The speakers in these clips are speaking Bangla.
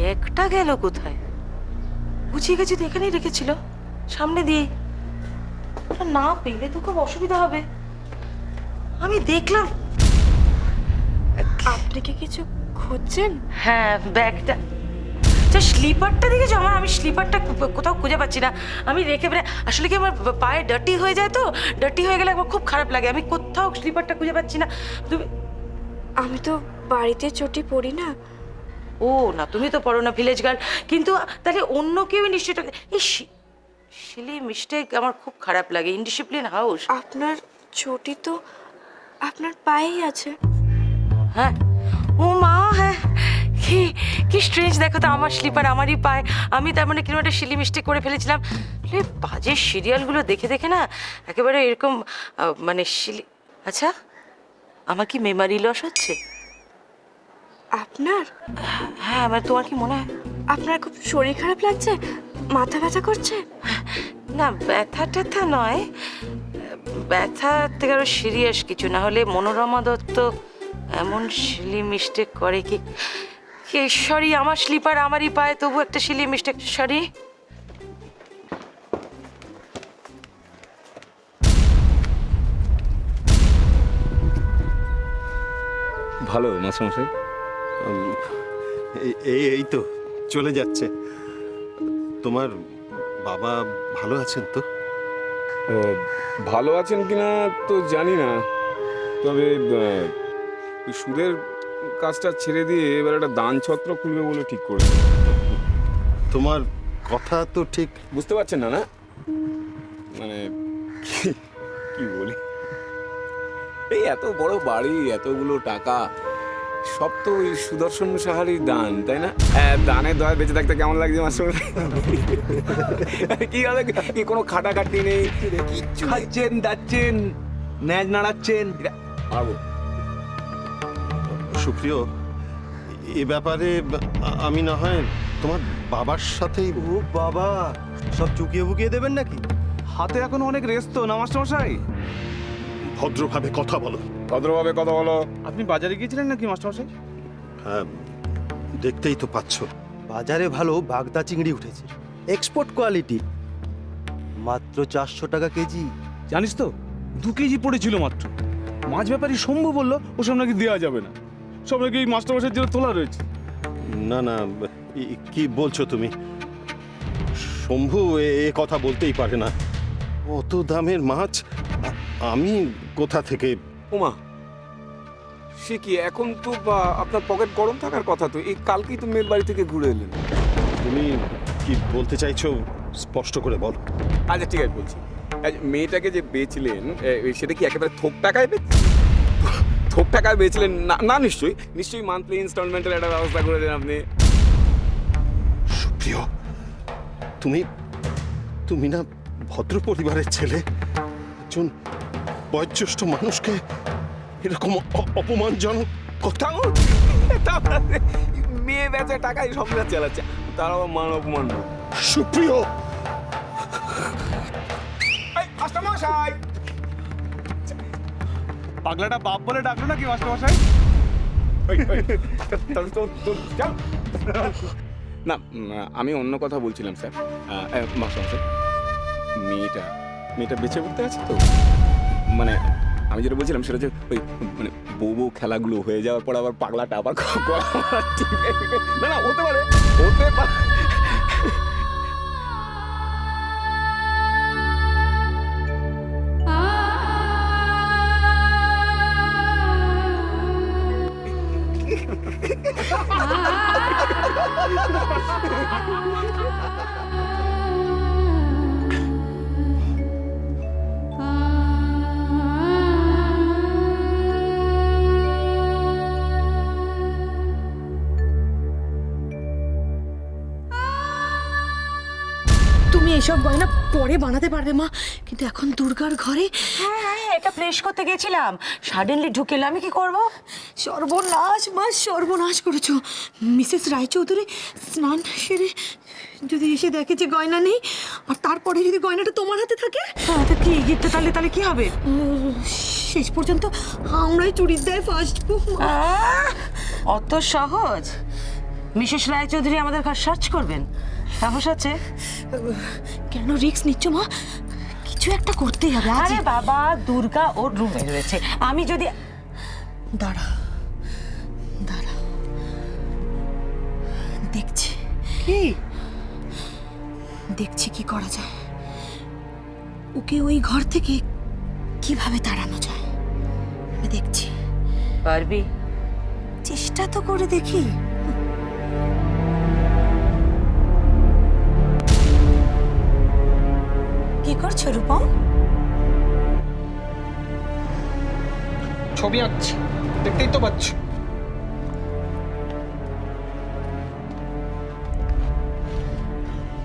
ব্যাগটা গেল কোথায়? বুঝিয়ে গেছি তো এখানেই রেখেছিল, সামনে দিয়ে। না পেলে তো খুব অসুবিধা হবে। আমি দেখলাম। আপনি কি কিছু খুঁজছেন? হ্যাঁ, ব্যাগটা। আচ্ছা, স্লিপারটা দেখেছো আমার? আমি স্লিপারটা কোথাও খুঁজে পাচ্ছি না। আমি রেখে আসলে কি আমার পায়ে ডার্টি হয়ে যায়, তো ডার্টি হয়ে গেলে আমার খুব খারাপ লাগে। আমি কোথাও স্লিপারটা খুঁজে পাচ্ছি না। তুমি? আমি তো বাড়িতে চটি পরি না। ও না, তুমি তো পড়ো না, ভিলেজ গার্ল। কিন্তু তাহলে অন্য কেউ নিশ্চয়ই। এই সিলি মিস্টেক আমার খুব খারাপ লাগে। Indiscipline house. আপনার চটি তো আপনার পায়েই আছে। হ্যাঁ, ও মা, হ্যাঁ। কি কি স্ট্রেঞ্জ, দেখো তো, আমার স্লিপার আমারই পায়। আমি তার মানে কিরকম একটা সিলি মিস্টেক করে ফেলেছিলাম। বাজে সিরিয়ালগুলো দেখে দেখে না একেবারে এরকম মানে আচ্ছা, আমার কি মেমারি লস হচ্ছে? আপনার? হ্যাঁ, মানে তোমার কি মনে হয়? আপনার খুব শরীর খারাপ লাগছে? মাথা ব্যথা করছে? না, ব্যথা ট্যাথা নয়। ব্যথা থেকে আরো সিরিয়াস কিছু। না হলে মনোরমা দত্ত এমন সিলি মিস্টেক করে কি? সরি, আমার স্লিপার আমারই পায়, তবু একটা সিলি মিস্টেক। সরি। ভালো মাস্টারমশাই। এই তো চলে যাচ্ছে। তোমার বাবা ভালো আছেন তো? ভালো আছেন কিনা তো জানি না, তবে সুরের কাজটা ছেড়ে দিয়ে এবার একটা দান ছত্র খুলবে বলে ঠিক করেছে। তোমার কথা তো ঠিক বুঝতে পারছেন না? না মানে কি বলি, এই এত বড় বাড়ি, এতগুলো টাকা, সব তো ওই সুদর্শন সাহারই দান, তাই না? দানের দয়া বেঁচে থাকতে কেমন লাগছে মাস্টার? কি হবে, কি কোনো খাটাখাটি নেই, কিচ্ছু নেই। খাচ্ছেন, দাচ্ছেন, ন্যাজ নাড়াচ্ছেন। পারবো। সুপ্রিয়, এ ব্যাপারে আমি না হয় তোমার বাবার সাথেই। ও বাবা, সব চুকিয়ে বুকিয়ে দেবেন নাকি? হাতে এখন অনেক রেস্ট তো না মাস্টারমশাই? ভদ্রভাবে কথা বলো। ভদ্রভাবে কথা বলো। আপনি বাজারে গিয়েছিলেন নাকি মাস্টারমশাই? হ্যাঁ, দেখতেই তো পাচ্ছ। বাজারে ভালো বাগদা চিংড়ি উঠেছে, এক্সপোর্ট কোয়ালিটি, মাত্র 400 টাকা কেজি। জানিস তো 2 কেজি পড়েছিল মাত্র। মাছ ব্যাপারী শম্ভু বললো ওসব নাকি দেওয়া যাবে না, সব নাকি এই মাস্টারমশাইয়ের জন্য তোলা রয়েছে। না না, কি বলছো তুমি? শম্ভু এ কথা বলতেই পারে না। অত দামের মাছ আমি কোথা থেকে? ওমা, সে কি? এখন তো আপনার পকেট গরম থাকার কথা তো। এই কালকেই তো মেয়ের বাড়ি থেকে ঘুরে এলেন। তুমি কি বলতে চাইছো স্পষ্ট করে বলো। আচ্ছা ঠিক আছে, বলছি। মেয়েটাকে যে বেচলেন, সেটা কি একেবারে থোক টাকায় থোক টাকায় বেচলেন? না না, নিশ্চয়ই নিশ্চয়ই মান্থলি ইনস্টলমেন্টের একটা ব্যবস্থা করে দেন আপনি। সুপ্রিয়, তুমি তুমি না ভদ্র পরিবারের ছেলে, একজন বয়োজ্যেষ্ঠ মানুষকে এরকম অপমানজনক কথা। মেয়ে বেচা টাকায় সংসার চালাচ্ছে, তার আবার মান অপমান। সুপ্রিয়, পাগলাটা বাপ বলে ডাকলো নাকি মাস্টারমশাই? না, আমি অন্য কথা বলছিলাম স্যার। মাস্টারমশাই, মেয়েটা বেঁচে উঠতে আছে তো? মানে আমি যেটা বলছিলাম সেটা যে ওই মানে বউ খেলাগুলো হয়ে যাওয়ার পর আবার পাগলাটা আবার না না, হতে পারে। তুমি এসব গয়না পরে বানাতে পারবে মা, কিন্তু এখন দুর্গার ঘরে। হ্যাঁ, এটা প্লেস করতে গেছিলাম, সাডেনলি ঢুকে এলাম। আমি কি করবো? সর্বনাশ মা, সর্বনাশ করেছো। মিসেস রায়চৌধুরী স্নান সেরে যদি এসে দেখে যে গয়না নেই, আর তারপরে যদি গয়নাটা তোমার হাতে থাকে, হ্যাঁ, তা কি গিফট? তাহলে তাহলে কি হবে? শেষ পর্যন্ত আমরাই চুরির দায় ফাঁসবো। অত সহজ? মিসেস রায়চৌধুরী আমাদের ঘর সার্চ করবেন? সাহস আছে? কেন রিস্ক নিচ্ছ মা? কিছু একটা করতেই হবে আজ। আরে বাবা, দুর্গা ওর রুমে রয়েছে, আমি যদি দাঁড়া দাঁড়া, দেখছি কি দেখছি কি করা যায়, ওকে ওই ঘর থেকে কিভাবে তাড়ানো যায়। আমি দেখছি, পারবি? চেষ্টা তো করে দেখি। কি করছো রূপম? ছবি আঁকছি, দেখতেই তো পাচ্ছ।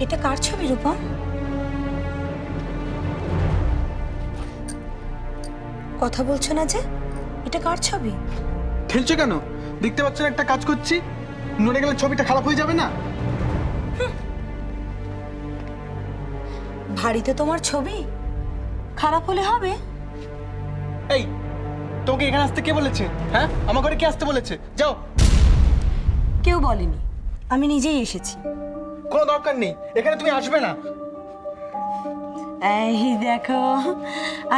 এটা কার ছবি রূপম? কথা বলছো না যে, এটা কার ছবি? খেলছো কেন? দেখতে পাচ্ছ না একটা কাজ করছি? নড়ে গেলে ছবিটা খারাপ হয়ে যাবে না? ভারীতে তোমার ছবি খারাপ হলে হবে? এই, তোকে এখানে আসতে কে বলেছে? হ্যাঁ, আমার ঘরে কে আসতে বলেছে? যাও। কেউ বলেনি, আমি নিজেই এসেছি। কোনো দরকার নেই, এখানে তুমি আসবে না। এই দেখো,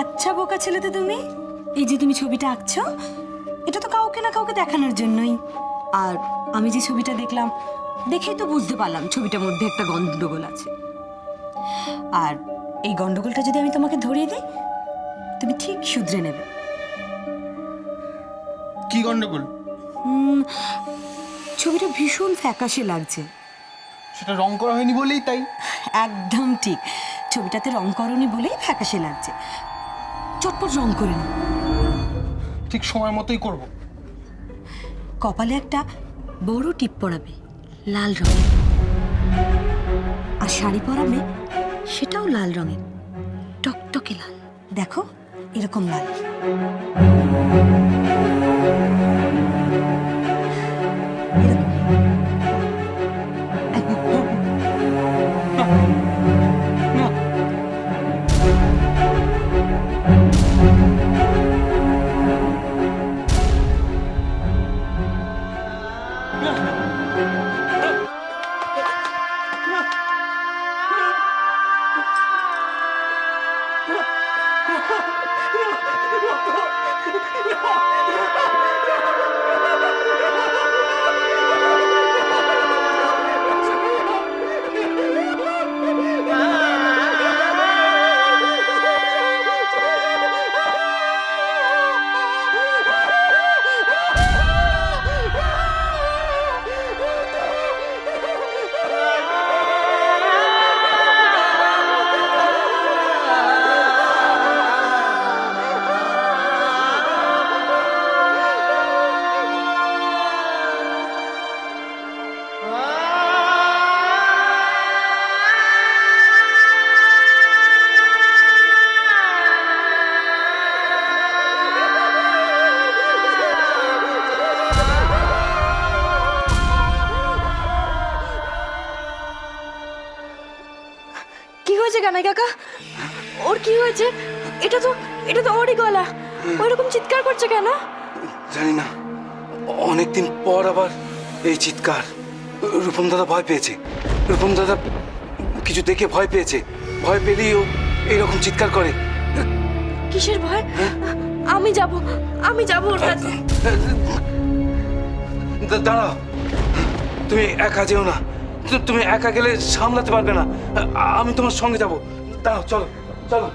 আচ্ছা বোকা ছেলে তো তুমি। এই যে তুমি ছবিটা আঁকছো, এটা তো কাউকে না কাউকে দেখানোর জন্যই। আর আমি যে ছবিটা দেখলাম, দেখেই তো বুঝতে পারলাম ছবিটার মধ্যে একটা গন্ডগোল আছে। আর এই গন্ডগোলটা যদি আমি তোমাকে ধরিয়ে দিই, তুমি ঠিক শুধরে নেবে। কি গন্ডগোল? ছবিটা ভীষণ ফ্যাকাশে লাগছে। সেটা রং করা হয়নি বলেই তাই। একদম ঠিক, ছবিটাতে রং করনি বলেই ফ্যাকাশে লাগছে। চটপট রং করে নাও। ঠিক সময় মতোই করব। কপালে একটা বড় টিপ পরাবে লাল রঙের, আর শাড়ি পরাবে সেটাও লাল রঙের, টকটকে লাল। দেখো এরকম লাল। কি হয়েছে কানাই কাকা? ওর কি হয়েছে? এটা তো ওরই গলা। ওইরকম চিৎকার করছে কেন? জানি না, অনেকদিন পর আবার এই চিৎকার। রূপম দাদা ভয় পেয়েছে। রূপম দাদা কিছু দেখে ভয় পেয়েছে। ভয় পেলেই ও এইরকম চিৎকার করে। কিসের ভয়? আমি যাব ওর কাছে। দাঁড়াও, তুমি একা যেও না। তুমি একা গেলে সামলাতে পারবে না। আমি তোমার সঙ্গে যাব। দাঁড়াও, চলো চলো।